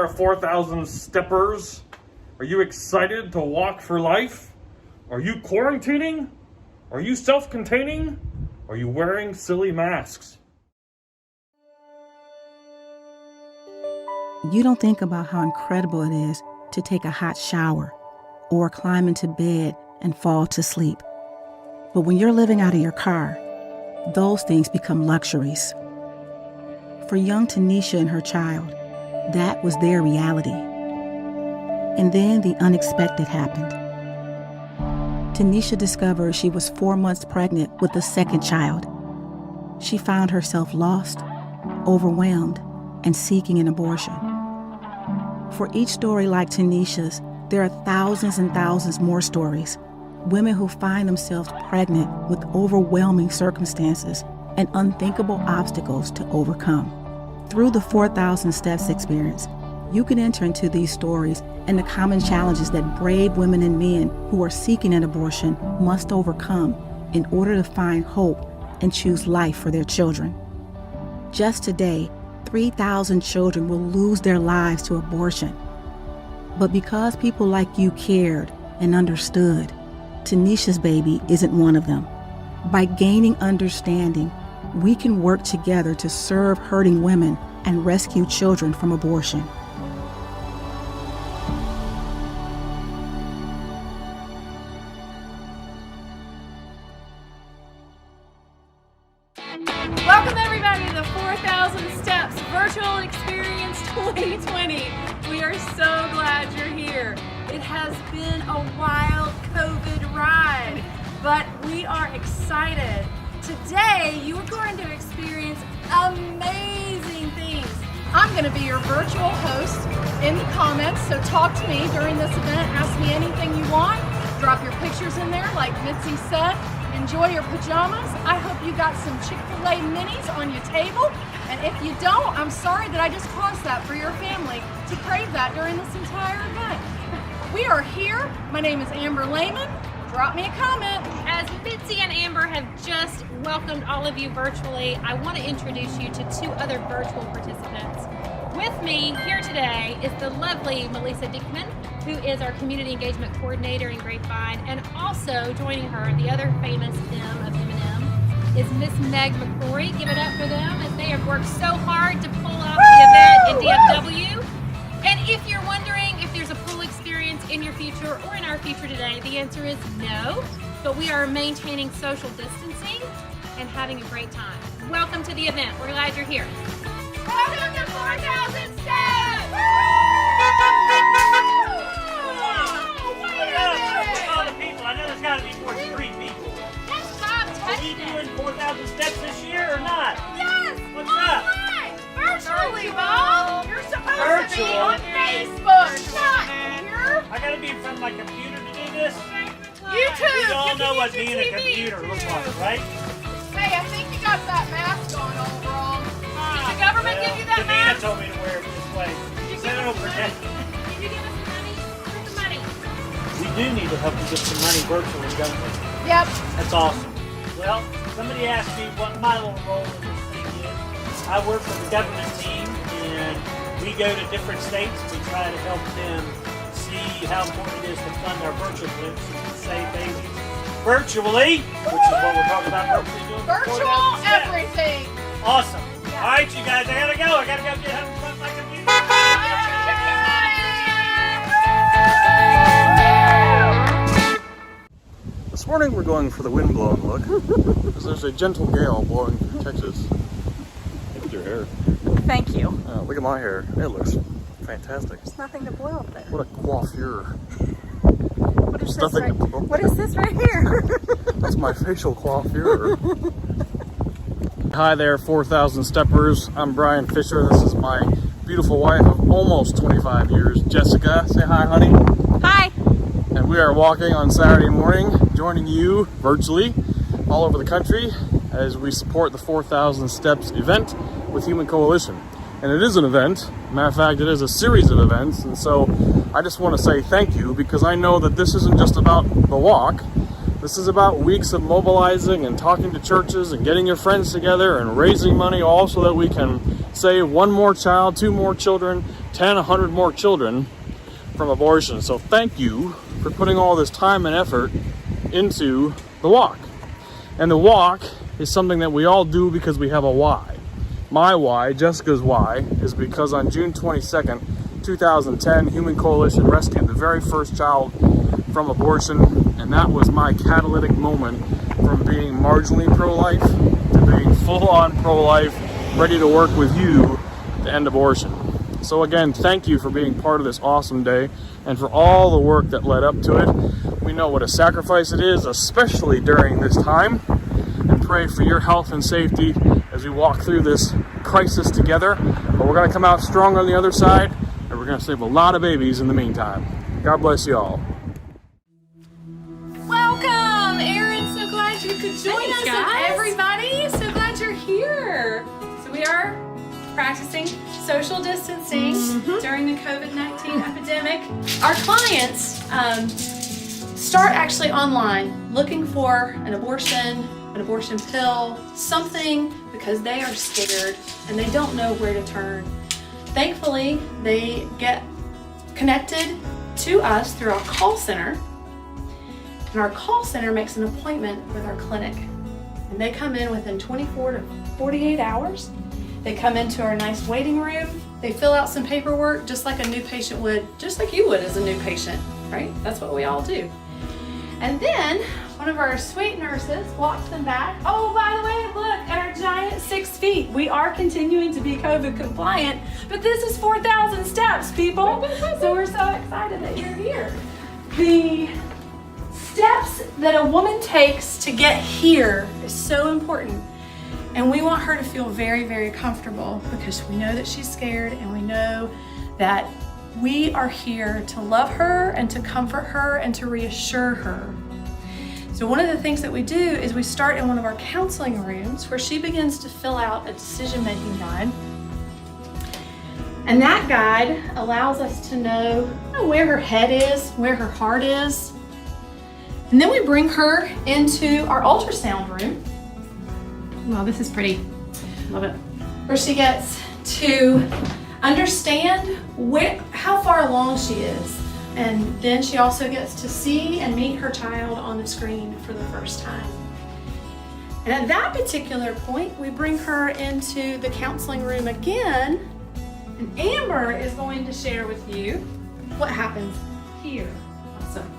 there, 4,000 steppers. Are you excited to walk for life? Are you quarantining? Are you self-containing? Are you wearing silly masks? You don't think about how incredible it is to take a hot shower or climb into bed and fall to sleep. But when you're living out of your car, those things become luxuries. For young Tanisha and her child, that was their reality. And then the unexpected happened. Tanisha discovered she was 4 months pregnant with a second child. She found herself lost, overwhelmed, and seeking an abortion. For each story like Tanisha's, there are thousands and thousands more stories. Women who find themselves pregnant with overwhelming circumstances and unthinkable obstacles to overcome. Through the 4,000 Steps experience, you can enter into these stories and the common challenges that brave women and men who are seeking an abortion must overcome in order to find hope and choose life for their children. Just today, 3,000 children will lose their lives to abortion. But because people like you cared and understood, Tanisha's baby isn't one of them. By gaining understanding, we can work together to serve hurting women and rescue children from abortion. Welcome everybody to the 4,000 Steps Virtual Experience 2020. We are so glad you're here. It has been a wild COVID ride, but we are excited. Today, you are going to experience amazing things. I'm going to be your virtual host in the comments, so talk to me during this event. Ask me anything you want. Drop your pictures in there, like Mitzi said. Enjoy your pajamas. I hope you got some Chick-fil-A minis on your table. And if you don't, I'm sorry that I just caused that for your family to crave that during this entire event. We are here. My name is Amber Lehman. Drop me a comment. As Mitzi and Amber have just welcomed all of you virtually, I want to introduce you to two other virtual participants. With me here today is the lovely Melissa Dickman, who is our Community Engagement Coordinator in Grapevine, and also joining her, the other famous M of M&M, is Miss Meg McCrory. Give it up for them, as they have worked so hard to pull off the event in DFW. And if you're wondering if there's a pool experience in your future or in our future today, the answer is no, but we are maintaining social distancing and having a great time. Welcome to the event. We're glad you're here. Welcome to 4,000 Steps! All the people, I know there's got to be more than 3 people. That's Bob Are we Touchdown. doing 4,000 steps this year or not? Yes! What's up? Online! Virtually, Bob! You're supposed to be Virtual? on Facebook, not here. I got to be in front of my computer to do this. YouTube! We all You know can what use being your a TV. computer looks like, right? Hey, I think you got that mask on all wrong. Did the government give you that Davina mask? told me to wear it this way. Did you Said give it'll us the protect money? me. Did you give us the money? Where's the money? We do need to help you get some money virtually, don't we? Yep. That's awesome. Well, somebody asked me what my little role in this thing is. I work for the government team, and we go to different states. We try to help them see how important it is to fund our virtual groups and save babies virtually, which is what we're talking about virtually doing. Virtual everything. Awesome. All right, you guys, I gotta go. I gotta go get home from my computer. This morning we're going for the wind-blown look, because there's a gentle gale blowing through Texas. Look at your hair. Thank you. Look at my hair. It looks fantastic. There's nothing to blow up there. What a coiffure. What is, There's this nothing right, to blow. what is this right here? That's my facial coiffure. Hi there, 4,000 steppers. I'm Brian Fisher. This is my beautiful wife of almost 25 years, Jessica. Say hi, honey. Hi. And we are walking on Saturday morning, joining you virtually all over the country as we support the 4,000 Steps event with Human Coalition. And it is an event. Matter of fact, it is a series of events. And so I just want to say thank you, because I know that this isn't just about the walk. This is about weeks of mobilizing and talking to churches and getting your friends together and raising money, all so that we can save one more child, 2 more children, 10, 100 more children from abortion. So thank you for putting all this time and effort into the walk. And the walk is something that we all do because we have a why. My why, Jessica's why, is because on June 22nd, 2010, Human Coalition rescued the very first child from abortion, and that was my catalytic moment from being marginally pro-life to being full-on pro-life, ready to work with you to end abortion. So again, thank you for being part of this awesome day and for all the work that led up to it. We know what a sacrifice it is, especially during this time, and pray for your health and safety as we walk through this crisis together. But we're going to come out strong on the other side, and we're going to save a lot of babies in the meantime. God bless you all. Welcome, Erin. So glad you could join Thanks, us, guys. and everybody. So glad you're here. So we are practicing social distancing during the COVID-19 epidemic. Our clients start actually online looking for an abortion pill, something, because they are scared and they don't know where to turn. Thankfully, they get connected to us through our call center, and our call center makes an appointment with our clinic. And they come in within 24 to 48 hours. They come into our nice waiting room. They fill out some paperwork just like a new patient would, just like you would as a new patient, right? That's what we all do. And then one of our sweet nurses walks them back. Oh, by the way, look at our giant 6 feet. We are continuing to be COVID compliant, but this is 4,000 steps, people. So we're so excited that you're here. The steps that a woman takes to get here is so important. And we want her to feel very, very comfortable because we know that she's scared, and we know that we are here to love her and to comfort her and to reassure her. So one of the things that we do is we start in one of our counseling rooms where she begins to fill out a decision-making guide. And that guide allows us to know where her head is, where her heart is. And then we bring her into our ultrasound room. Wow, this is pretty. Love it. Where she gets to understand how far along she is. And then she also gets to see and meet her child on the screen for the first time. And at that particular point, we bring her into the counseling room again, and Amber is going to share with you what happens here. Awesome.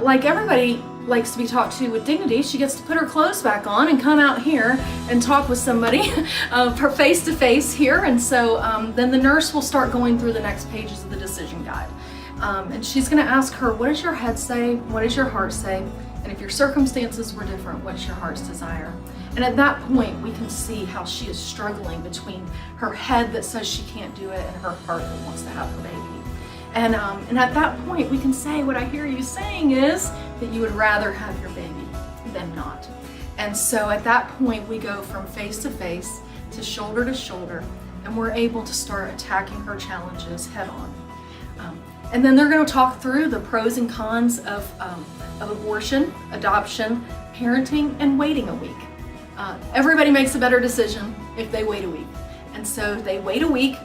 Like everybody likes to be talked to with dignity, she gets to put her clothes back on and come out here and talk with somebody face to face here. And so then the nurse will start going through the next pages of the decision guide. And she's going to ask her, what does your head say? What does your heart say? And if your circumstances were different, what's your heart's desire? And at that point, we can see how she is struggling between her head that says she can't do it and her heart that wants to have her baby. And at that point, we can say, what I hear you saying is that you would rather have your baby than not. And so at that point, we go from face to face to shoulder, and we're able to start attacking her challenges head on. And then they're going to talk through the pros and cons of abortion, adoption, parenting, and waiting a week. Everybody makes a better decision if they wait a week. And so they wait a week,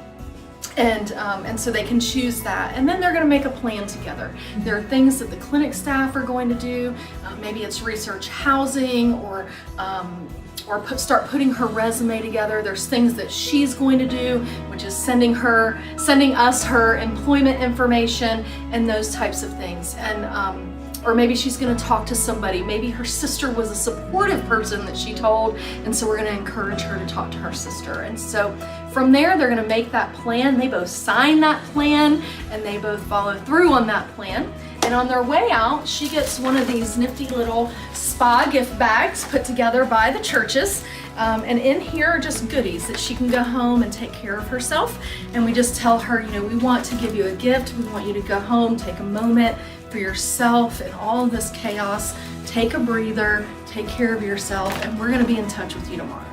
and so they can choose that. And then they're going to make a plan together. There are things that the clinic staff are going to do. Maybe it's research housing or start putting her resume together. There's things that she's going to do, which is sending us her employment information and those types of things. And or maybe she's going to talk to somebody. Maybe her sister was a supportive person that she told, and so we're going to encourage her to talk to her sister. And so from there, they're going to make that plan. They both sign that plan, and they both follow through on that plan. And on their way out, she gets one of these nifty little spa gift bags put together by the churches. And in here are just goodies that she can go home and take care of herself. And we just tell her, we want to give you a gift. We want you to go home, take a moment for yourself in all of this chaos. Take a breather, take care of yourself, and we're going to be in touch with you tomorrow.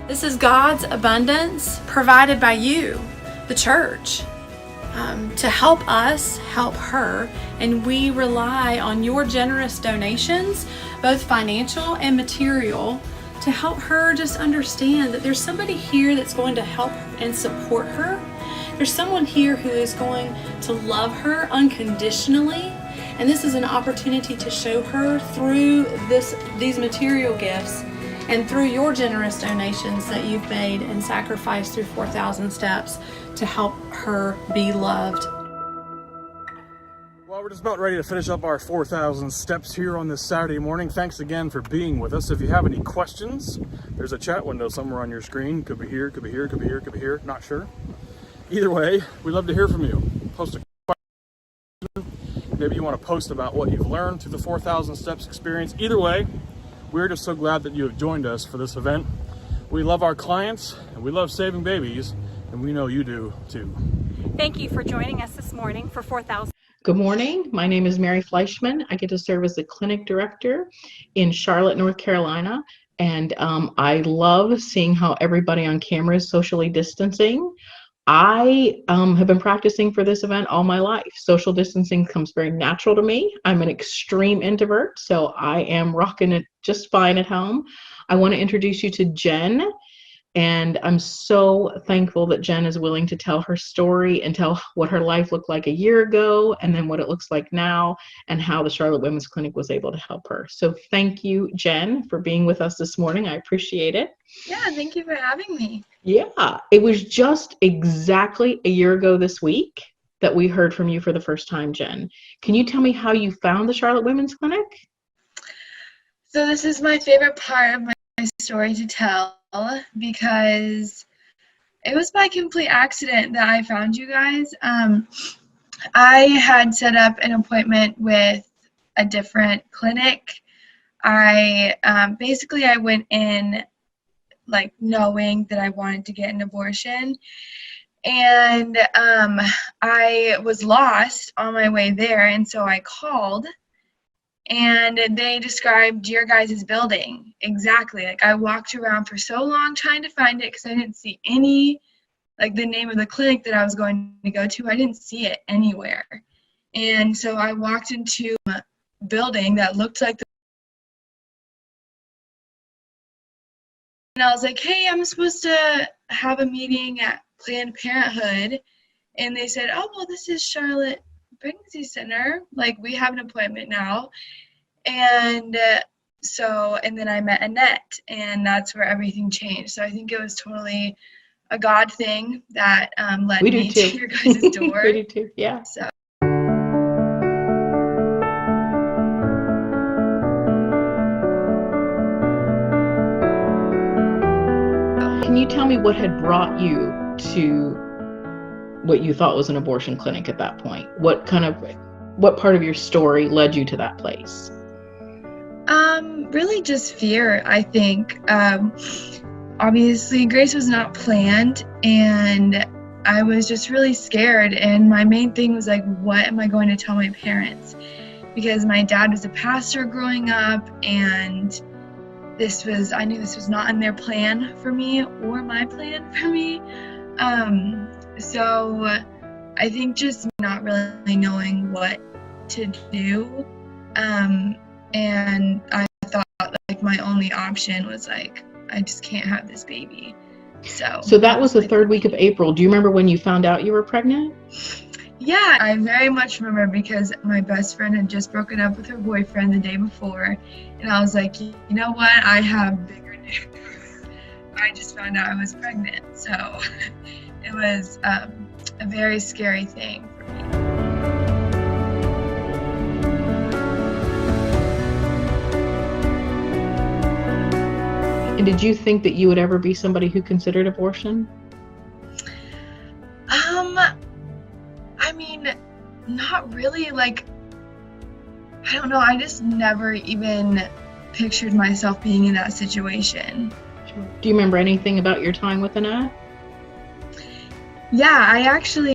This is God's abundance provided by you, the church, to help us help her. And we rely on your generous donations, both financial and material, to help her just understand that there's somebody here that's going to help and support her, There's someone here who is going to love her unconditionally, and this is an opportunity to show her through these material gifts and through your generous donations that you've made and sacrificed through 4,000 steps to help her be loved. Well, we're just about ready to finish up our 4,000 steps here on this Saturday morning. Thanks again for being with us. If you have any questions, there's a chat window somewhere on your screen. Could be here, could be here, could be here, could be here. Not sure. Either way, we'd love to hear from you. Post a question. Maybe you want to post about what you've learned through the 4,000 steps experience. Either way, we're just so glad that you have joined us for this event. We love our clients and we love saving babies, and we know you do too. Thank you for joining us this morning for 4,000. Good morning. My name is Mary Fleischman. I get to serve as the clinic director in Charlotte, North Carolina. And I love seeing how everybody on camera is socially distancing. I have been practicing for this event all my life. Social distancing comes very natural to me. I'm an extreme introvert, so I am rocking it just fine at home. I want to introduce you to Jen. And I'm so thankful that Jen is willing to tell her story and tell what her life looked like a year ago and then what it looks like now and how the Charlotte Women's Clinic was able to help her. So thank you, Jen, for being with us this morning. I appreciate it. Yeah, thank you for having me. Yeah, it was just exactly a year ago this week that we heard from you for the first time, Jen. Can you tell me how you found the Charlotte Women's Clinic? So this is my favorite part of my story to tell because it was by complete accident that I found you guys. I had set up an appointment with a different clinic. I went in like knowing that I wanted to get an abortion, and I was lost on my way there, and so I called. And they described your guys' building exactly. Like I walked around for so long trying to find it because I didn't see any, like the name of the clinic that I was going to go to, I didn't see it anywhere. And so I walked into a building that looked like and I was like, hey, I'm supposed to have a meeting at Planned Parenthood. And they said, oh, well, this is Charlotte Pregnancy Center, like we have an appointment now. And and then I met Annette, and that's where everything changed. So I think it was totally a God thing that led me to your guys' door. We do too, yeah. So. Can you tell me what had brought you to what you thought was an abortion clinic at that point? What part of your story led you to that place? Really just fear, I think. Obviously, Grace was not planned, and I was just really scared. And my main thing was like, what am I going to tell my parents? Because my dad was a pastor growing up, and I knew this was not in their plan for me or my plan for me. So I think just not really knowing what to do. And I thought like my only option was like, I just can't have this baby. So that was the third week of April. Do you remember when you found out you were pregnant? Yeah, I very much remember because my best friend had just broken up with her boyfriend the day before. And I was like, you know what? I have bigger news. I just found out I was pregnant. So it was a very scary thing for me. And did you think that you would ever be somebody who considered abortion? I mean, not really. Like, I don't know. I just never even pictured myself being in that situation. Do you remember anything about your time with Annette? Yeah, I actually,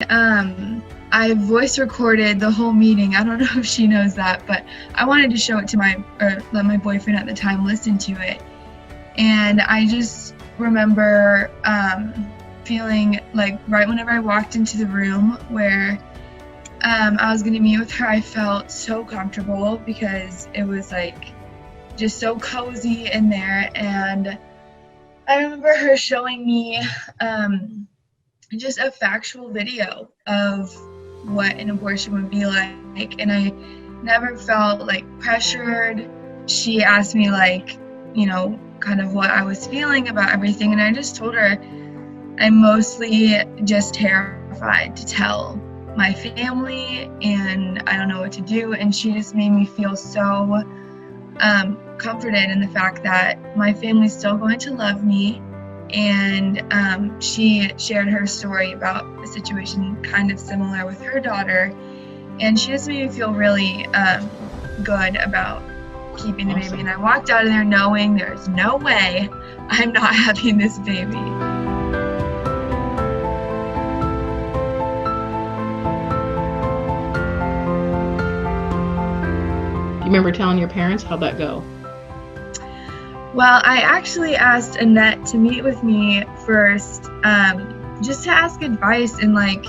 I voice recorded the whole meeting. I don't know if she knows that, but I wanted to show it to let my boyfriend at the time listen to it. And I just remember feeling like right whenever I walked into the room where I was going to meet with her, I felt so comfortable because it was like just so cozy in there. And I remember her showing me just a factual video of what an abortion would be like, and I never felt like pressured. She asked me like, kind of what I was feeling about everything, and I just told her I'm mostly just terrified to tell my family and I don't know what to do. And she just made me feel so comforted in the fact that my family's still going to love me. And she shared her story about the situation kind of similar with her daughter, and she just made me feel really good about keeping the baby. And I walked out of there knowing there's no way I'm not having this baby. You remember telling your parents? How'd that go? Well, I actually asked Annette to meet with me first, just to ask advice and like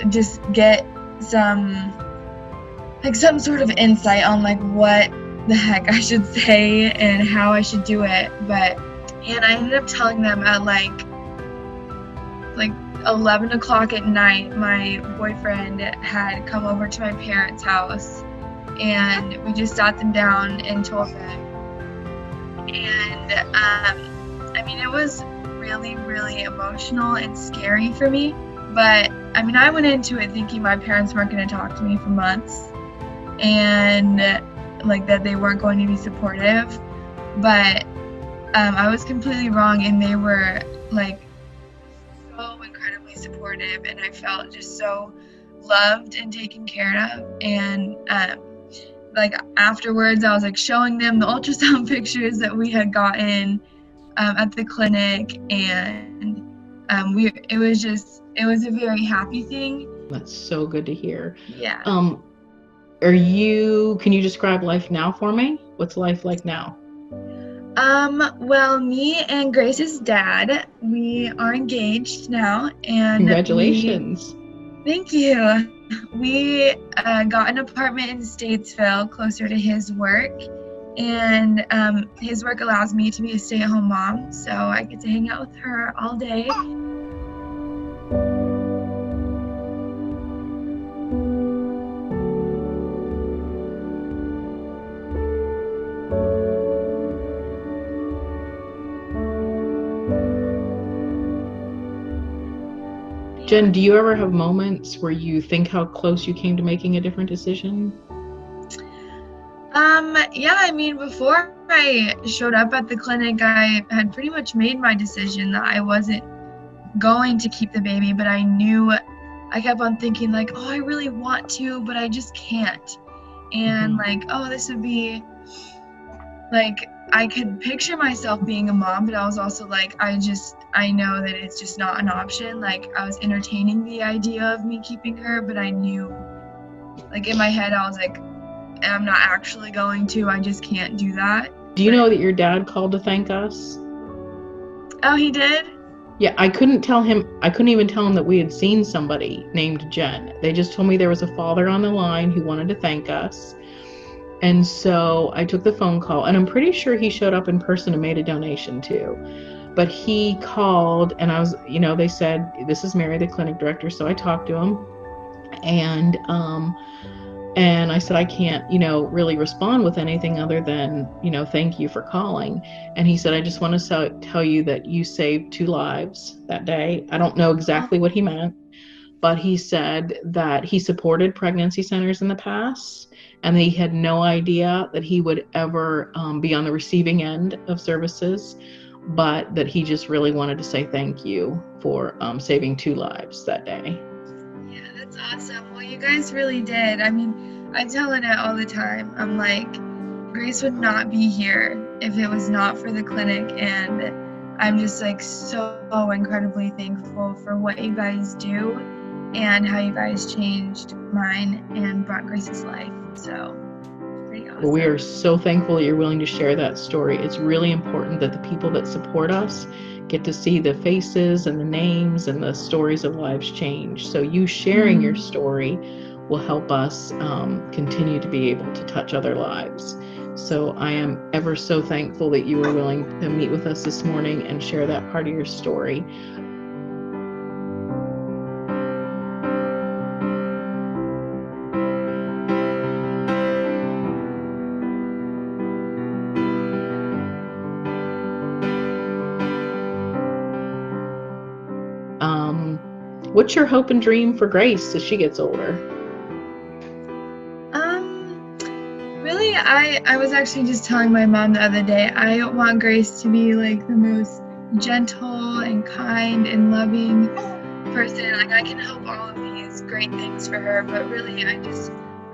just get some sort of insight on like what the heck I should say and how I should do it. And I ended up telling them at like 11 o'clock at night. My boyfriend had come over to my parents' house, and we just sat them down and told them. And I mean, it was really, really emotional and scary for me. But I mean, I went into it thinking my parents weren't going to talk to me for months, and like that they weren't going to be supportive. But I was completely wrong, and they were like so incredibly supportive, and I felt just so loved and taken care of. And like afterwards, I was like showing them the ultrasound pictures that we had gotten at the clinic, and it was a very happy thing. That's so good to hear. Yeah. Can you describe life now for me? What's life like now? Well, me and Grace's dad, we are engaged now, and Congratulations. Thank you. We got an apartment in Statesville closer to his work, and his work allows me to be a stay-at-home mom, so I get to hang out with her all day. Jen, do you ever have moments where you think how close you came to making a different decision? Yeah, I mean, before I showed up at the clinic, I had pretty much made my decision that I wasn't going to keep the baby, but I kept on thinking like, oh, I really want to, but I just can't. And like, oh, this would be like, I could picture myself being a mom, but I was also like, I know that it's just not an option. Like, I was entertaining the idea of me keeping her, but I knew, like in my head, I was like, I'm not actually going to, I just can't do that. Do you know that your dad called to thank us? Oh, he did? Yeah, I couldn't even tell him that we had seen somebody named Jen. They just told me there was a father on the line who wanted to thank us. And so I took the phone call, and I'm pretty sure he showed up in person and made a donation too. But he called, and I was, they said, this is Mary, the clinic director. So I talked to him, and I said, I can't, really respond with anything other than, thank you for calling. And he said, I just want to tell you that you saved 2 lives that day. I don't know exactly what he meant, but he said that he supported pregnancy centers in the past, and he had no idea that he would ever be on the receiving end of services, but that he just really wanted to say thank you for saving 2 lives that day. Yeah, that's awesome. Well, you guys really did. I mean, I tell Annette all the time, I'm like, Grace would not be here if it was not for the clinic, and I'm just like so incredibly thankful for what you guys do and how you guys changed mine and brought Grace's life. So, pretty awesome. Well, we are so thankful that you're willing to share that story. It's really important that the people that support us get to see the faces and the names and the stories of lives change. So you sharing your story will help us continue to be able to touch other lives. So I am ever so thankful that you were willing to meet with us this morning and share that part of your story. What's your hope and dream for Grace as she gets older? Really, I was actually just telling my mom the other day, I want Grace to be like the most gentle and kind and loving person. Like, I can hope all of these great things for her, but really I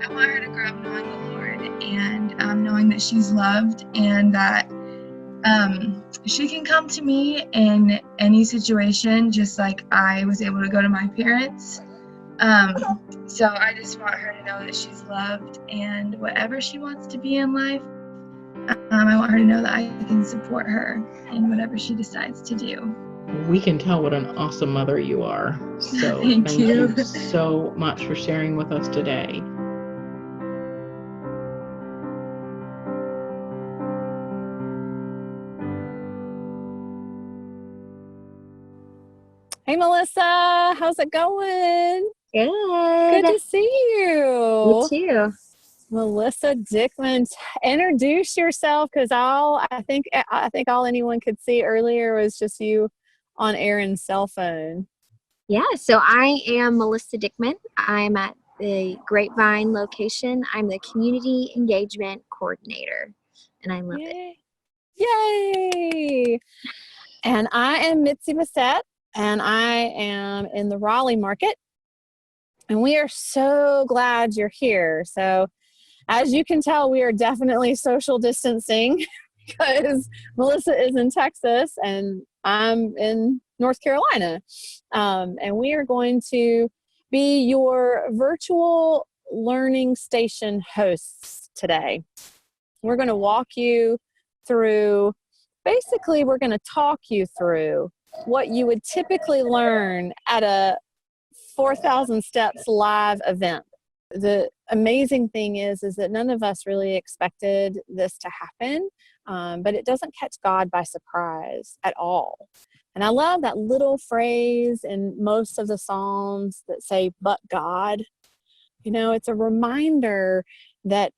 want her to grow up knowing the Lord and knowing that she's loved and that she can come to me in any situation, just like I was able to go to my parents. So I just want her to know that she's loved, and whatever she wants to be in life, I want her to know that I can support her in whatever she decides to do. We can tell what an awesome mother you are. So Thank you. you so much for sharing with us today. Hey, Melissa, how's it going? Good. Good to see you. You too. Melissa Dickman, introduce yourself, because I think all anyone could see earlier was just you on Aaron's cell phone. Yeah, so I am Melissa Dickman. I'm at the Grapevine location. I'm the community engagement coordinator, and I love it. Yay! And I am Mitzi Bassett, and I am in the Raleigh market. And we are so glad you're here. So as you can tell, we are definitely social distancing because Melissa is in Texas and I'm in North Carolina. And we are going to be your virtual learning station hosts today. We're going to walk you through, basically, we're going to talk you through what you would typically learn at a 4,000 Steps live event. The amazing thing is that none of us really expected this to happen, but it doesn't catch God by surprise at all. And I love that little phrase in most of the Psalms that say, but God. You know, it's a reminder that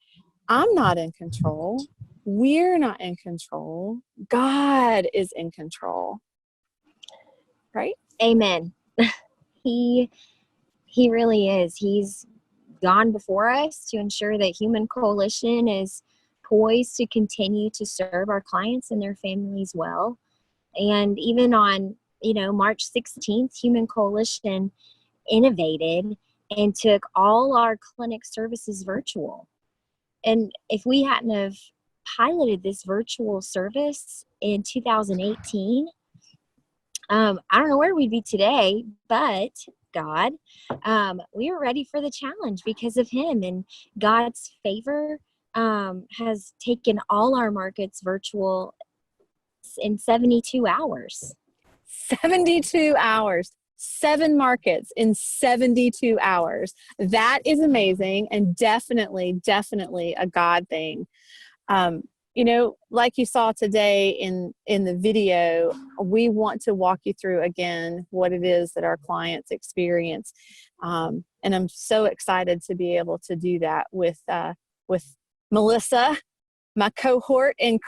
I'm not in control. We're not in control. God is in control. Right? Amen. He really is. He's gone before us to ensure that Human Coalition is poised to continue to serve our clients and their families well. And even on, March 16th, Human Coalition innovated and took all our clinic services virtual. And if we hadn't have piloted this virtual service in 2018, I don't know where we'd be today, but God, we are ready for the challenge because of him, and God's favor has taken all our markets virtual in 72 hours. 72 hours, 7 markets in 72 hours. That is amazing, and definitely a God thing. Like you saw today in the video, we want to walk you through again what it is that our clients experience. And I'm so excited to be able to do that with Melissa, my cohort in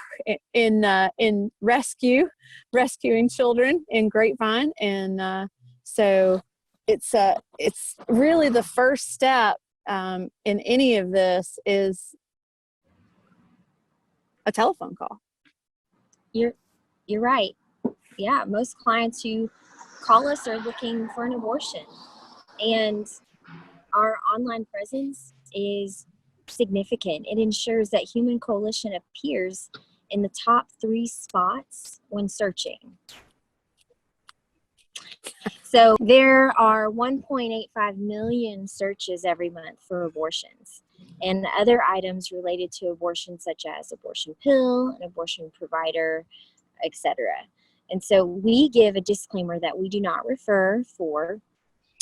rescuing children in Grapevine. And so it's really the first step in any of this is a telephone call. You're right. Yeah, most clients who call us are looking for an abortion, and our online presence is significant. It ensures that Human Coalition appears in the top 3 spots when searching. So there are 1.85 million searches every month for abortions and other items related to abortion, such as abortion pill, an abortion provider, etc. And so we give a disclaimer that we do not refer for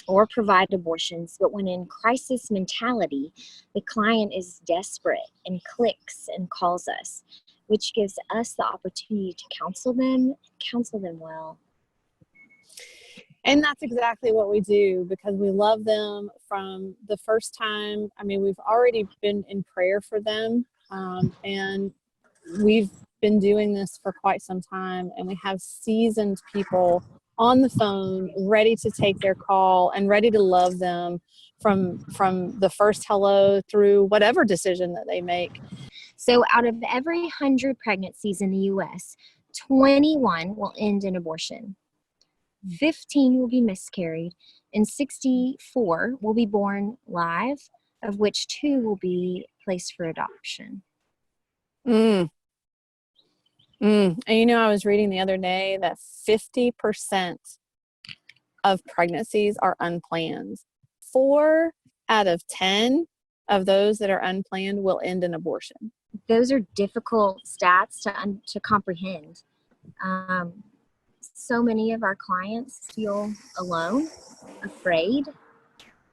or provide abortions, but when in crisis mentality, the client is desperate and clicks and calls us, which gives us the opportunity to counsel them well. And that's exactly what we do, because we love them from the first time. I mean, we've already been in prayer for them, and we've been doing this for quite some time, and we have seasoned people on the phone, ready to take their call and ready to love them from the first hello through whatever decision that they make. So out of every 100 pregnancies in the U.S., 21 will end in abortion, 15 will be miscarried, and 64 will be born live, of which 2 will be placed for adoption. And you know, I was reading the other day that 50% of pregnancies are unplanned. 4 out of 10 of those that are unplanned will end in abortion. Those are difficult stats to comprehend. So many of our clients feel alone, afraid,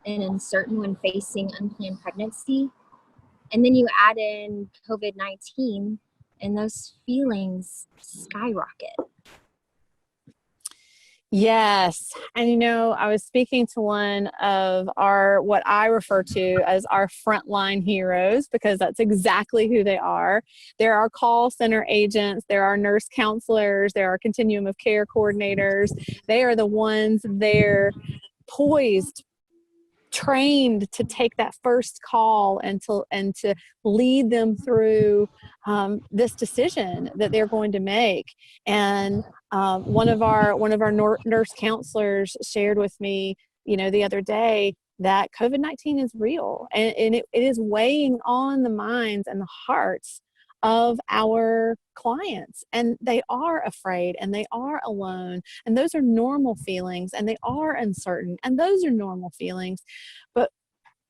and uncertain when facing unplanned pregnancy. And then you add in COVID-19 and those feelings skyrocket. Yes. And you know, I was speaking to one of what I refer to as our frontline heroes, because that's exactly who they are. There are call center agents, there are nurse counselors, there are continuum of care coordinators. They are the ones there poised, trained to take that first call and to lead them through this decision that they're going to make. And one of our nurse counselors shared with me, you know, the other day that COVID-19 is real, and it is weighing on the minds and the hearts of our clients, and they are afraid and they are alone, and those are normal feelings, and they are uncertain, and those are normal feelings, but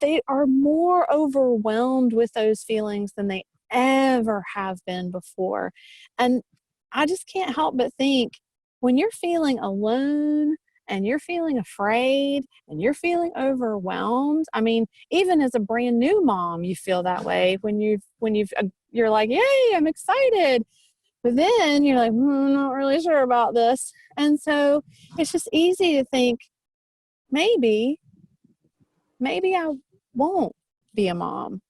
they are more overwhelmed with those feelings than they ever have been before. And I just can't help but think, when you're feeling alone and you're feeling afraid and you're feeling overwhelmed, I mean, even as a brand new mom, you feel that way when you're like, yay, I'm excited. But then you're like, I'm not really sure about this. And so it's just easy to think, maybe I won't be a mom.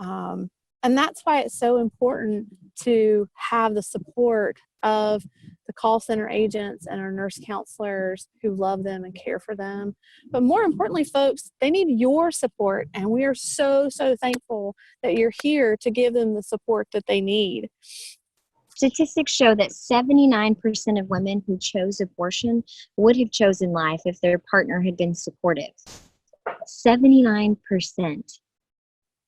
And that's why it's so important to have the support of the call center agents and our nurse counselors who love them and care for them. But more importantly, folks, they need your support. And we are so, so thankful that you're here to give them the support that they need. Statistics show that 79% of women who chose abortion would have chosen life if their partner had been supportive. 79%.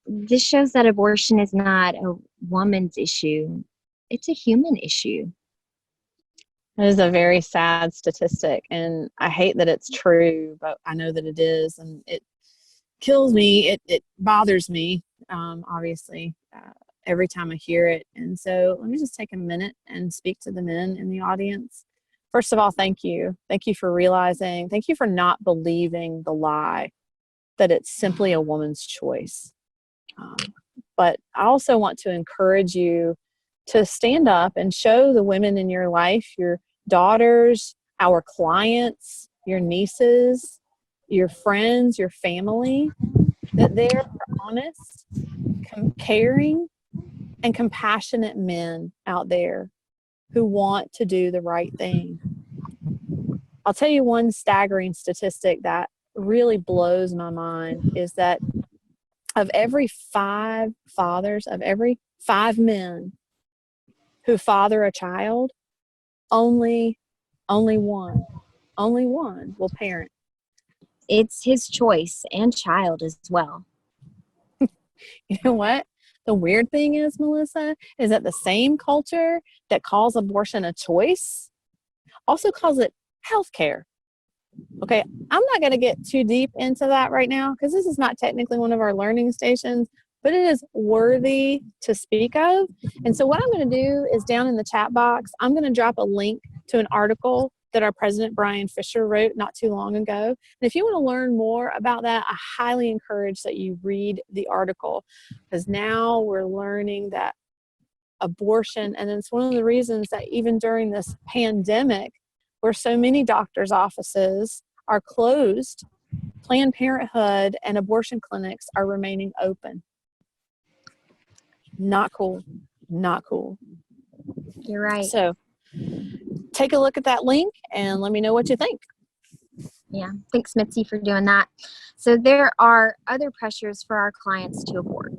This shows that abortion is not a woman's issue. It's a human issue. It is a very sad statistic, and I hate that it's true, but I know that it is, and it kills me. It bothers me, obviously, every time I hear it. And so let me just take a minute and speak to the men in the audience. First of all, thank you. Thank you for realizing, thank you for not believing the lie that it's simply a woman's choice. But I also want to encourage you to stand up and show the women in your life, your daughters, our clients, your nieces, your friends, your family, that there are honest, caring, and compassionate men out there who want to do the right thing. I'll tell you one staggering statistic that really blows my mind is that of every 5 fathers, of every 5 men who father a child, only one will parent. It's his choice and child as well. You know what? The weird thing is, Melissa, is that the same culture that calls abortion a choice also calls it healthcare. Okay, I'm not going to get too deep into that right now because this is not technically one of our learning stations, but it is worthy to speak of. And so what I'm going to do is, down in the chat box, I'm going to drop a link to an article that our president, Brian Fisher, wrote not too long ago. And if you want to learn more about that, I highly encourage that you read the article, because now we're learning that abortion, and it's one of the reasons that even during this pandemic, where so many doctors' offices are closed, Planned Parenthood and abortion clinics are remaining open. Not cool. Not cool. You're right. So take a look at that link and let me know what you think. Yeah, thanks, Mitzi, for doing that. So there are other pressures for our clients to abort.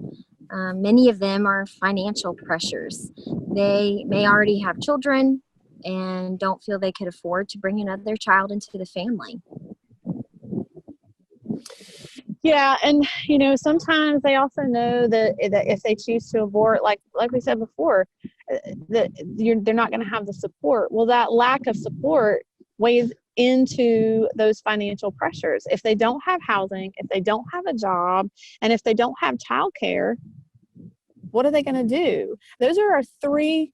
Many of them are financial pressures. They may already have children and don't feel they could afford to bring another child into the family. Yeah, and sometimes they also know that if they choose to abort, like we said before, that they're not going to have the support. Well, that lack of support weighs into those financial pressures. If they don't have housing, if they don't have a job, and if they don't have childcare, what are they going to do? Those are our three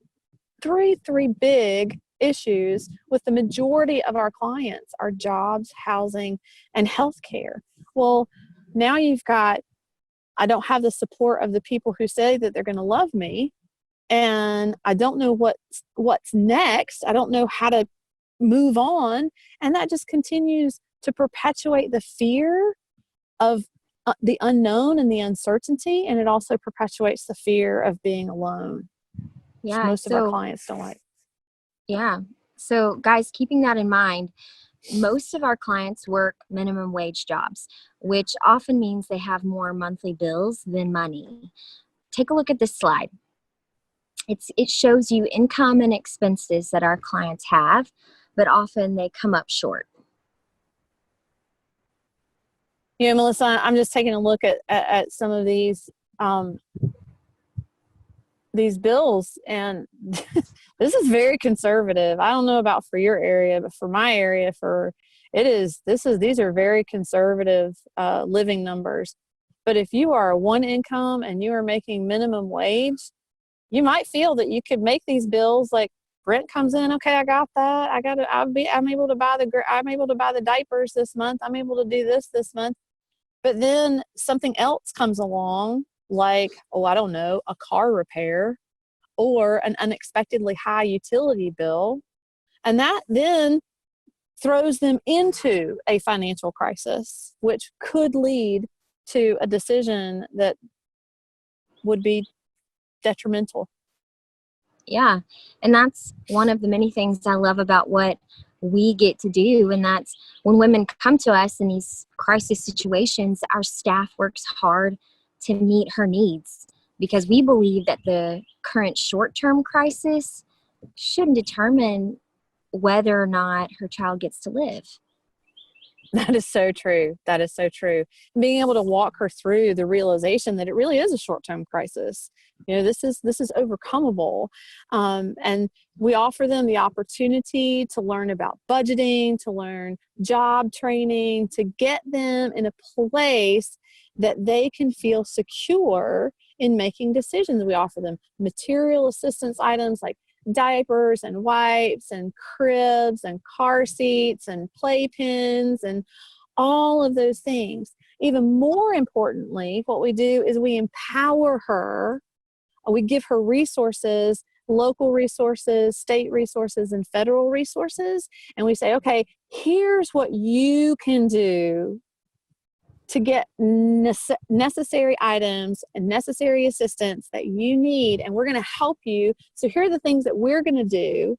big issues with the majority of our clients: our jobs, housing, and healthcare. Well, now you've got, I don't have the support of the people who say that they're going to love me, and I don't know what's next. I don't know how to move on, and that just continues to perpetuate the fear of the unknown and the uncertainty, and it also perpetuates the fear of being alone, which most of our clients don't like. Yeah. So guys, keeping that in mind, most of our clients work minimum wage jobs, which often means they have more monthly bills than money. Take a look at this slide. It shows you income and expenses that our clients have, but often they come up short. Yeah, Melissa, I'm just taking a look at some of these bills, and this is very conservative. I don't know about for your area, but for my area, these are very conservative living numbers. But if you are one income and you are making minimum wage, you might feel that you could make these bills, like rent comes in, okay, I got that. I'm able to buy the diapers this month. I'm able to do this month. But then something else comes along, like, I don't know, a car repair or an unexpectedly high utility bill. And that then throws them into a financial crisis, which could lead to a decision that would be detrimental. Yeah. And that's one of the many things I love about what we get to do. And that's when women come to us in these crisis situations, our staff works hard to meet her needs, because we believe that the current short-term crisis shouldn't determine whether or not her child gets to live. That is so true. That is so true. Being able to walk her through the realization that it really is a short-term crisis. This is overcomable. And we offer them the opportunity to learn about budgeting, to learn job training, to get them in a place that they can feel secure in making decisions. We offer them material assistance items like diapers and wipes and cribs and car seats and playpens and all of those things. Even more importantly, what we do is we empower her. We give her resources, local resources, state resources, and federal resources. And we say, okay, here's what you can do to get necessary items and necessary assistance that you need, and we're going to help you. So here are the things that we're going to do.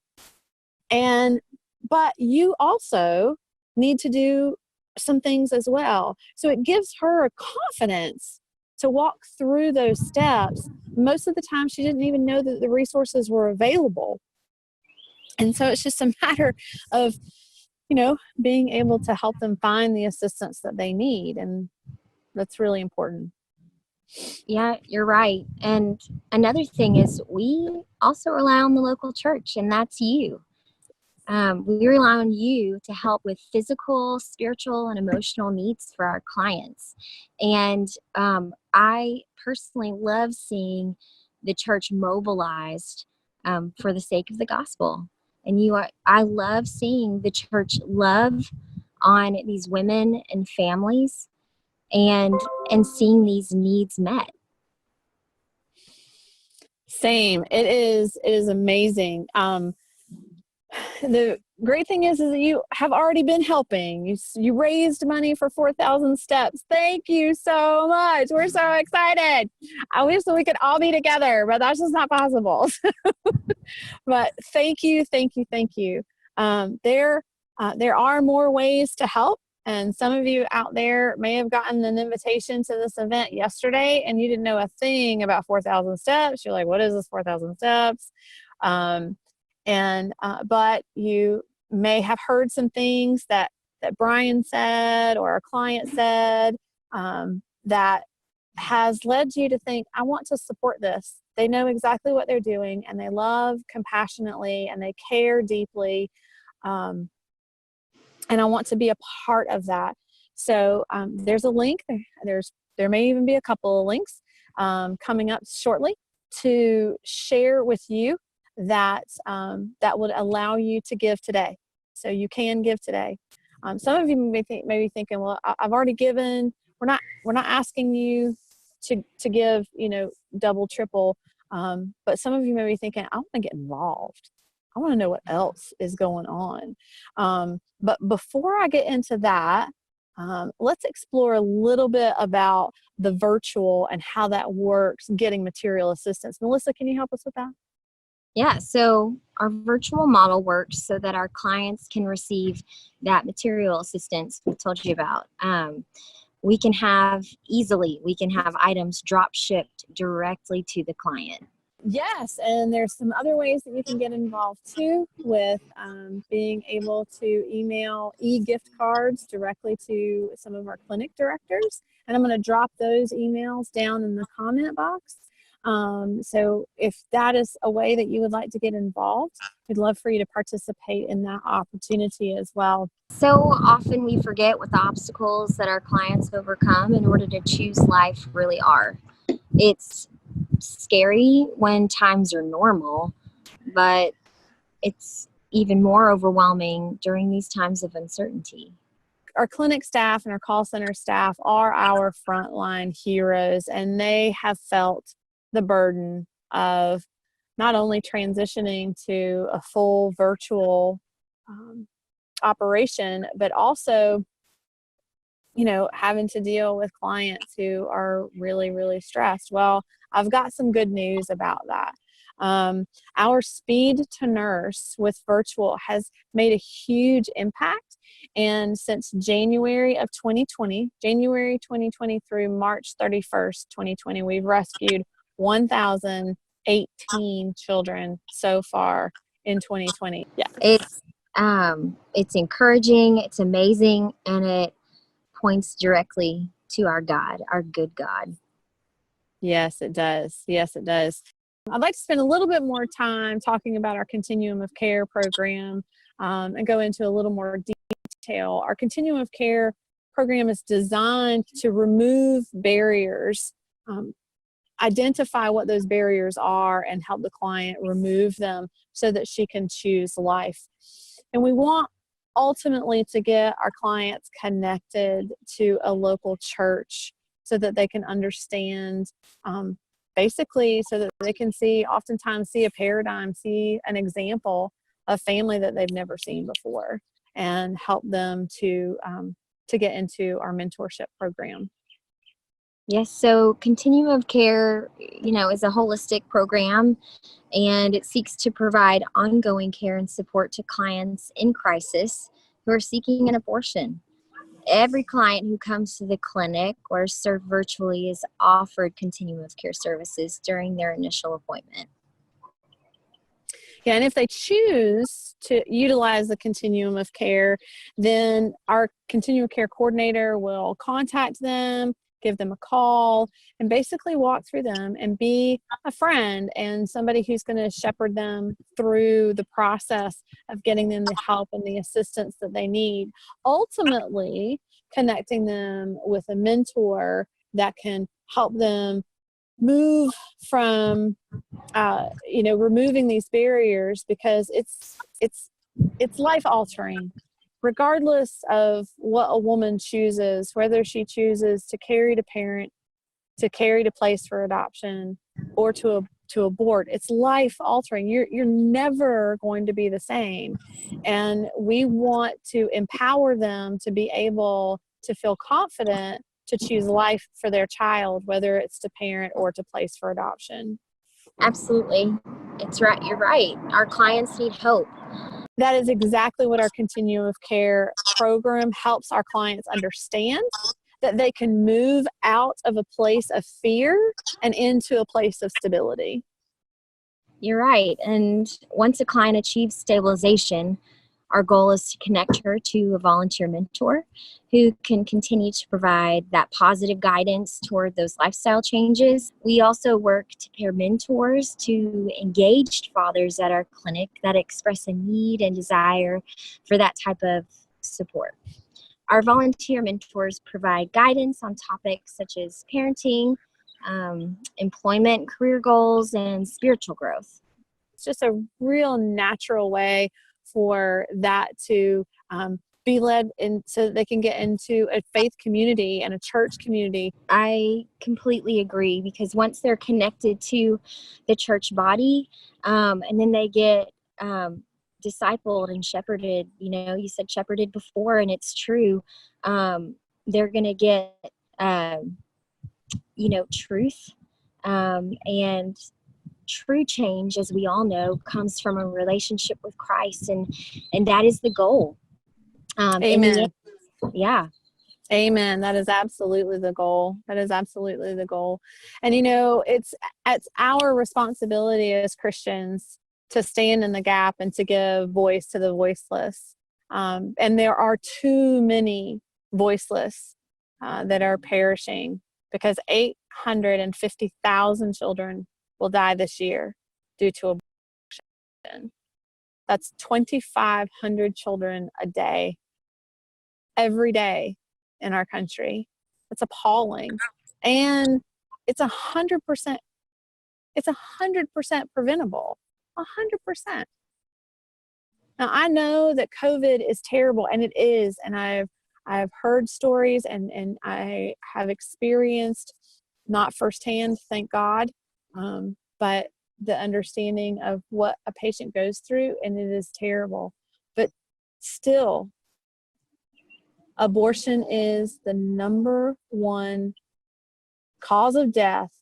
But you also need to do some things as well. So it gives her a confidence to walk through those steps. Most of the time, she didn't even know that the resources were available. And so it's just a matter of, being able to help them find the assistance that they need. And that's really important. Yeah, you're right. And another thing is we also rely on the local church, and that's you. We rely on you to help with physical, spiritual, and emotional needs for our clients. And I personally love seeing the church mobilized for the sake of the gospel. And I love seeing the church love on these women and families and seeing these needs met. Same. It is amazing. The great thing is that you have already been helping. You raised money for 4,000 steps. Thank you so much. We're so excited. I wish that we could all be together, but that's just not possible. But thank you. There are more ways to help. And some of you out there may have gotten an invitation to this event yesterday and you didn't know a thing about 4,000 steps. You're like, what is this 4,000 steps? But you may have heard some things that Brian said or a client said that has led you to think, I want to support this. They know exactly what they're doing and they love compassionately and they care deeply. And I want to be a part of that. So there's a link. There may even be a couple of links coming up shortly to share with you that would allow you to give today. So you can give today. Some of you may be thinking, well, I've already given. We're not asking you to give, double, triple. But some of you may be thinking, I want to get involved. I want to know what else is going on. But before I get into that, let's explore a little bit about the virtual and how that works, getting material assistance. Melissa, can you help us with that? Yeah, so our virtual model works so that our clients can receive that material assistance we told you about. We can have items drop shipped directly to the client. Yes, and there's some other ways that you can get involved too with being able to email e-gift cards directly to some of our clinic directors. And I'm going to drop those emails down in the comment box. So if that is a way that you would like to get involved, we'd love for you to participate in that opportunity as well. So often we forget what the obstacles that our clients overcome in order to choose life really are. It's scary when times are normal, but it's even more overwhelming during these times of uncertainty. Our clinic staff and our call center staff are our frontline heroes, and they have felt the burden of not only transitioning to a full virtual operation, but also having to deal with clients who are really, really stressed. Well, I've got some good news about that. Our speed to nurse with virtual has made a huge impact. And since January 2020 through March 31st, 2020, we've rescued 1,018 children so far in 2020. Yeah. It's encouraging, it's amazing, and it points directly to our God, our good God. Yes, it does. Yes, it does. I'd like to spend a little bit more time talking about our Continuum of Care program and go into a little more detail. Our Continuum of Care program is designed to remove barriers, identify what those barriers are, and help the client remove them so that she can choose life. And we want ultimately to get our clients connected to a local church so that they can understand, basically so that they can oftentimes see a paradigm, see an example of family that they've never seen before, and help them to get into our mentorship program. Yes, so Continuum of Care, is a holistic program, and it seeks to provide ongoing care and support to clients in crisis who are seeking an abortion. Every client who comes to the clinic or is served virtually is offered Continuum of Care services during their initial appointment. Yeah, and if they choose to utilize the Continuum of Care, then our Continuum of Care coordinator will contact them, give them a call, and basically walk through them and be a friend and somebody who's going to shepherd them through the process of getting them the help and the assistance that they need. Ultimately, connecting them with a mentor that can help them move from, removing these barriers, because it's life altering. Regardless of what a woman chooses, whether she chooses to carry to parent, to carry to place for adoption, or to abort, it's life altering. You're never going to be the same. And we want to empower them to be able to feel confident to choose life for their child, whether it's to parent or to place for adoption. Absolutely. It's right. You're right. Our clients need hope. that is exactly what our continuum of care program helps our clients understand, that they can move out of a place of fear and into a place of stability. You're right. And once a client achieves stabilization, our goal is to connect her to a volunteer mentor who can continue to provide that positive guidance toward those lifestyle changes. We also work to pair mentors to engaged fathers at our clinic that express a need and desire for that type of support. Our volunteer mentors provide guidance on topics such as parenting, employment, career goals, and spiritual growth. It's just a real natural way for that to be led in, so that they can get into a faith community and a church community. I completely agree, because once they're connected to the church body, and then they get discipled and shepherded, you said shepherded before, and it's true. They're going to get, truth, and true change, as we all know, comes from a relationship with Christ, and that is the goal. Amen. Yeah. Amen. That is absolutely the goal. That is absolutely the goal. And it's our responsibility as Christians to stand in the gap and to give voice to the voiceless. And there are too many voiceless that are perishing, because 850,000 children will die this year due to abortion. That's 2,500 children a day, every day in our country. It's appalling. And it's 100%, it's 100% preventable. 100%. Now, I know that COVID is terrible, and it is, and I've heard stories, and I have experienced, not firsthand, thank God, but the understanding of what a patient goes through, and it is terrible. But still, abortion is the number one cause of death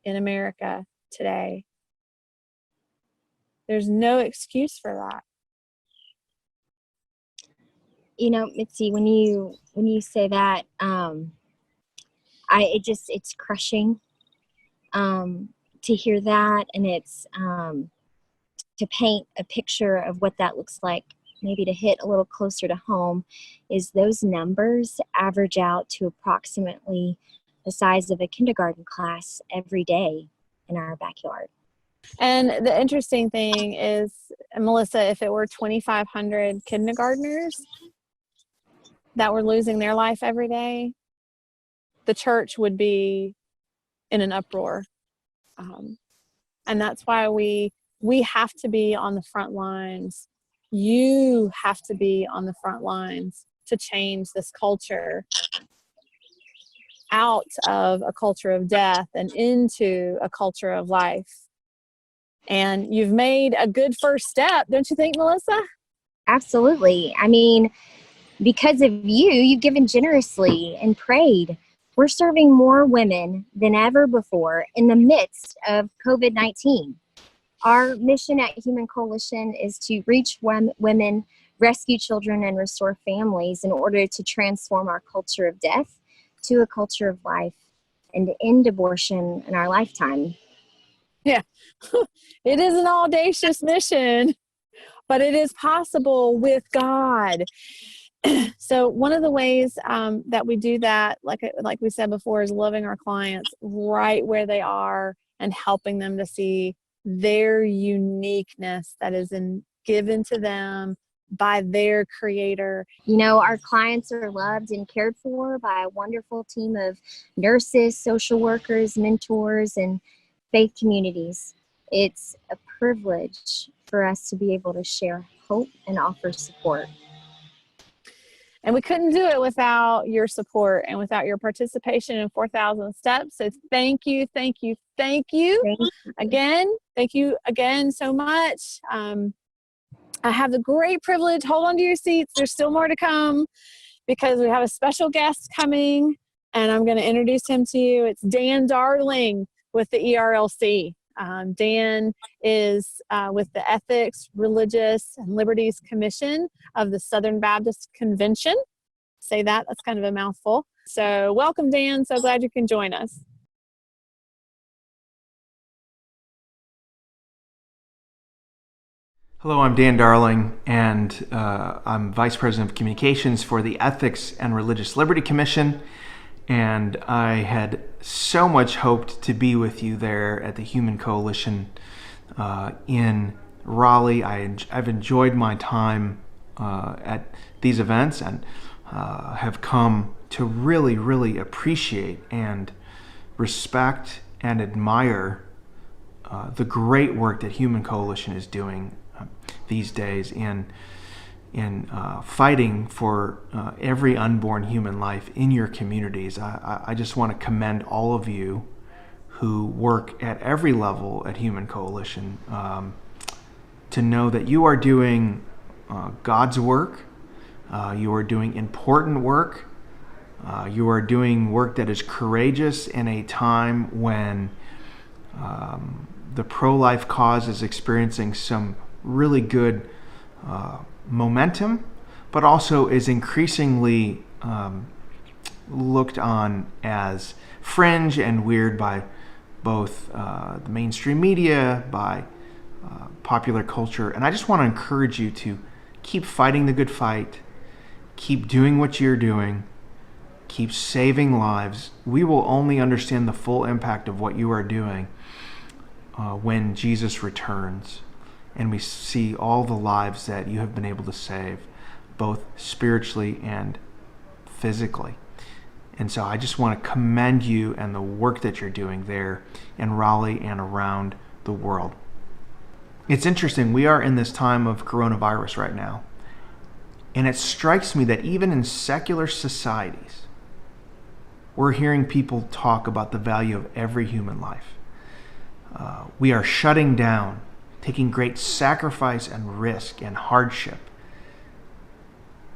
in America today. There's no excuse for that. Mitzi, when you say that, it's crushing to hear that, and it's to paint a picture of what that looks like, maybe to hit a little closer to home, is those numbers average out to approximately the size of a kindergarten class every day in our backyard. And the interesting thing is, Melissa, if it were 2,500 kindergartners that were losing their life every day, the church would be in an uproar. And that's why we have to be on the front lines. You have to be on the front lines to change this culture out of a culture of death and into a culture of life. And you've made a good first step, don't you think, Melissa? Absolutely. I mean, because of you've given generously and prayed. We're serving more women than ever before in the midst of COVID-19. Our mission at Human Coalition is to reach women, rescue children, and restore families in order to transform our culture of death to a culture of life and to end abortion in our lifetime. Yeah, it is an audacious mission, but it is possible with God. So one of the ways that we do that, like we said before, is loving our clients right where they are and helping them to see their uniqueness that is given to them by their Creator. Our clients are loved and cared for by a wonderful team of nurses, social workers, mentors, and faith communities. It's a privilege for us to be able to share hope and offer support. And we couldn't do it without your support and without your participation in 4,000 Steps. So thank you, thank you, thank you. Again, thank you again so much. I have the great privilege, hold on to your seats, there's still more to come, because we have a special guest coming, and I'm going to introduce him to you. It's Dan Darling with the ERLC. Dan is with the Ethics, Religious, and Liberties Commission of the Southern Baptist Convention. Say that's kind of a mouthful. So welcome, Dan. So glad you can join us. Hello, I'm Dan Darling, and I'm Vice President of Communications for the Ethics and Religious Liberty Commission. And I had so much hoped to be with you there at the Human Coalition in Raleigh. I've enjoyed my time at these events and have come to really, really appreciate and respect and admire the great work that Human Coalition is doing these days in fighting for every unborn human life in your communities. I just want to commend all of you who work at every level at Human Coalition to know that you are doing God's work, you are doing important work, you are doing work that is courageous in a time when the pro-life cause is experiencing some really good momentum, but also is increasingly looked on as fringe and weird by both the mainstream media, by popular culture. And I just want to encourage you to keep fighting the good fight, keep doing what you're doing, keep saving lives. We will only understand the full impact of what you are doing when Jesus returns and we see all the lives that you have been able to save, both spiritually and physically. And so I just want to commend you and the work that you're doing there in Raleigh and around the world. It's interesting, we are in this time of coronavirus right now, and it strikes me that even in secular societies, we're hearing people talk about the value of every human life. We are shutting down, taking great sacrifice and risk and hardship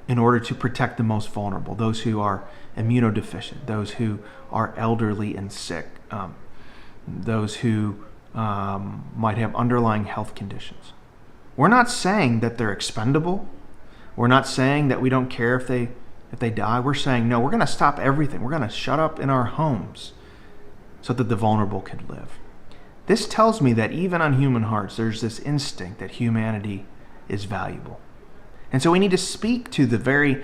in order to protect the most vulnerable, those who are immunodeficient, those who are elderly and sick, those who might have underlying health conditions. We're not saying that they're expendable. We're not saying that we don't care if they die. We're saying, no, we're going to stop everything. We're going to shut up in our homes so that the vulnerable can live. This tells me that even on human hearts, there's this instinct that humanity is valuable. And so we need to speak to the very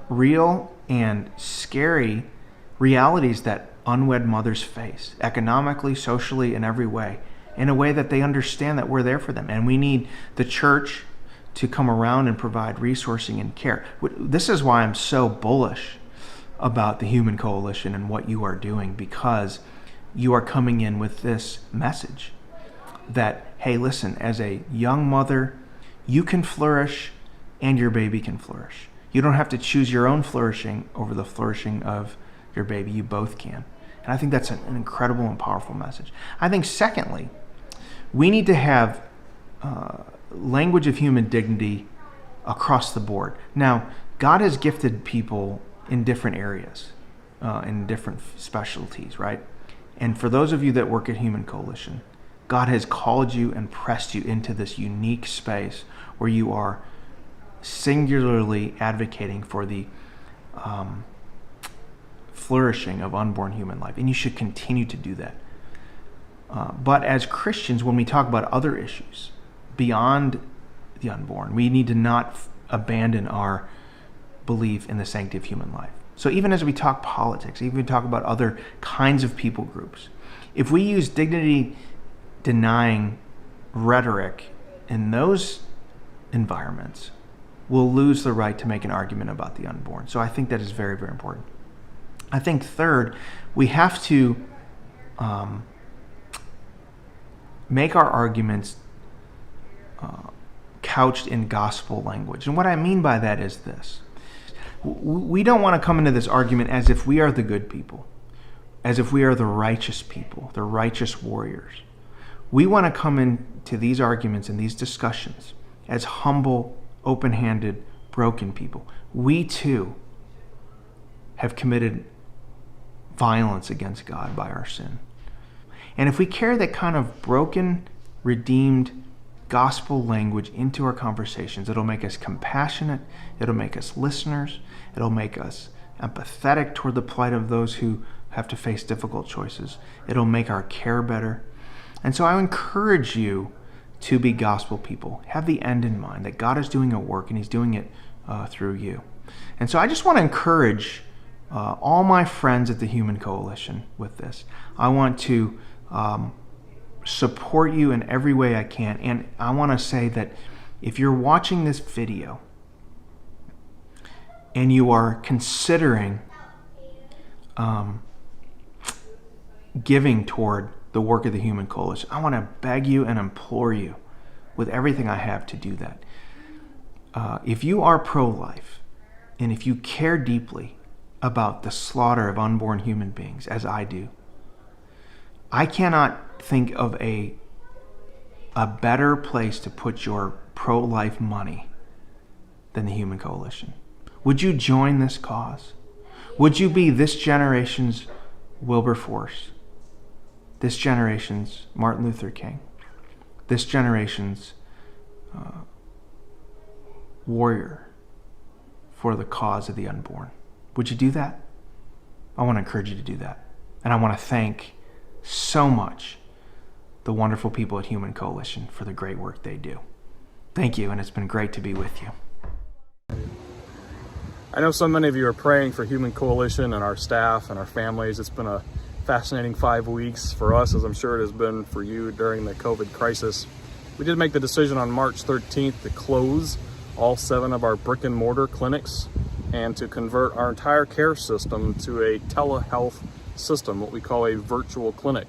real and scary realities that unwed mothers face, economically, socially, in every way, in a way that they understand that we're there for them. And we need the church to come around and provide resourcing and care. This is why I'm so bullish about the Human Coalition and what you are doing, because you are coming in with this message that, hey, listen, as a young mother, you can flourish and your baby can flourish. You don't have to choose your own flourishing over the flourishing of your baby. You both can. And I think that's an incredible and powerful message. I think, secondly, we need to have language of human dignity across the board. Now, God has gifted people in different areas, in different specialties, right? And for those of you that work at Human Coalition, God has called you and pressed you into this unique space where you are singularly advocating for the flourishing of unborn human life. And you should continue to do that. But as Christians, when we talk about other issues beyond the unborn, we need to not abandon our belief in the sanctity of human life. So even as we talk politics, even we talk about other kinds of people groups, if we use dignity-denying rhetoric in those environments, we'll lose the right to make an argument about the unborn. So I think that is very, very important. I think, third, we have to make our arguments couched in gospel language. And what I mean by that is this. We don't want to come into this argument as if we are the good people, as if we are the righteous people, the righteous warriors. We want to come into these arguments and these discussions as humble, open-handed, broken people. We too have committed violence against God by our sin. And if we carry that kind of broken, redeemed gospel language into our conversations, it'll make us compassionate, it'll make us listeners, it'll make us empathetic toward the plight of those who have to face difficult choices. It'll make our care better. And so I encourage you to be gospel people. Have the end in mind, that God is doing a work and He's doing it through you. And so I just want to encourage all my friends at the Human Coalition with this. I want to support you in every way I can. And I want to say that if you're watching this video and you are considering giving toward the work of the Human Coalition, I want to beg you and implore you with everything I have to do that. If you are pro-life and if you care deeply about the slaughter of unborn human beings, as I do, I cannot think of a better place to put your pro-life money than the Human Coalition. Would you join this cause? Would you be this generation's Wilberforce, this generation's Martin Luther King, this generation's warrior for the cause of the unborn? Would you do that? I want to encourage you to do that. And I want to thank so much the wonderful people at Human Coalition for the great work they do. Thank you, and it's been great to be with you. I know so many of you are praying for Human Coalition and our staff and our families. It's been a fascinating 5 weeks for us, as I'm sure it has been for you during the COVID crisis. We did make the decision on March 13th to close all 7 of our brick and mortar clinics and to convert our entire care system to a telehealth system, what we call a virtual clinic.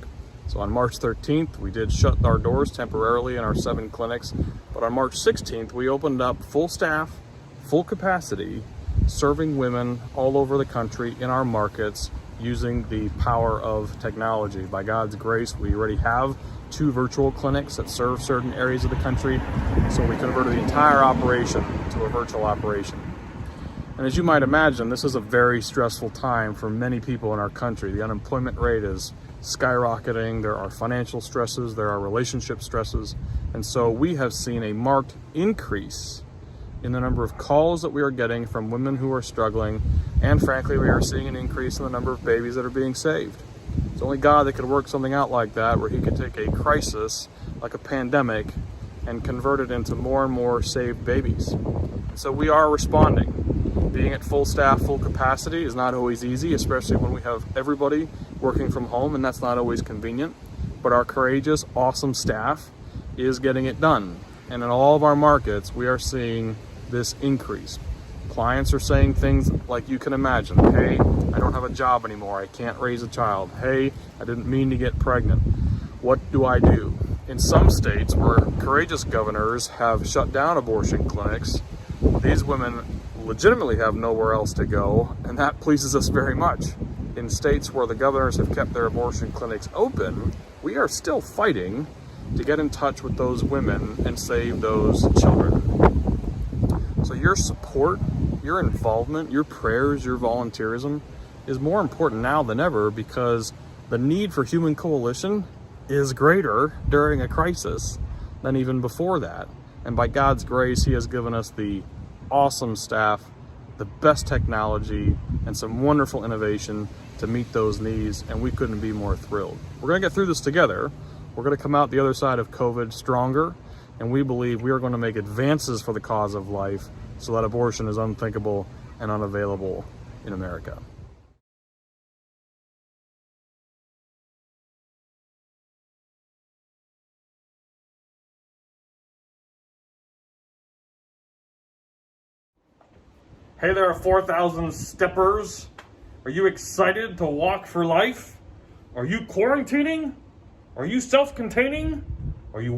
So on March 13th, we did shut our doors temporarily in our 7 clinics, but on March 16th, we opened up full staff, full capacity, serving women all over the country in our markets using the power of technology. By God's grace, we already have 2 virtual clinics that serve certain areas of the country, so we converted the entire operation to a virtual operation. And as you might imagine, this is a very stressful time for many people in our country. The unemployment rate is skyrocketing, there are financial stresses, there are relationship stresses, and so we have seen a marked increase in the number of calls that we are getting from women who are struggling, and frankly, we are seeing an increase in the number of babies that are being saved. It's only God that could work something out like that, where He could take a crisis like a pandemic and convert it into more and more saved babies. And so we are responding. Being at full staff, full capacity is not always easy, especially when we have everybody working from home, and that's not always convenient. But our courageous, awesome staff is getting it done. And in all of our markets, we are seeing this increase. Clients are saying things like you can imagine. Hey, I don't have a job anymore. I can't raise a child. Hey, I didn't mean to get pregnant. What do I do? In some states where courageous governors have shut down abortion clinics, these women legitimately have nowhere else to go, and that pleases us very much. In states where the governors have kept their abortion clinics open, we are still fighting to get in touch with those women and save those children. So your support, your involvement, your prayers, your volunteerism is more important now than ever, because the need for Human Coalition is greater during a crisis than even before that. And by God's grace, He has given us the awesome staff, the best technology, and some wonderful innovation to meet those needs, and we couldn't be more thrilled. We're going to get through this together. We're going to come out the other side of COVID stronger, and we believe we are going to make advances for the cause of life so that abortion is unthinkable and unavailable in America. Hey there, 4,000 steppers. Are you excited to walk for life? Are you quarantining? Are you self-containing?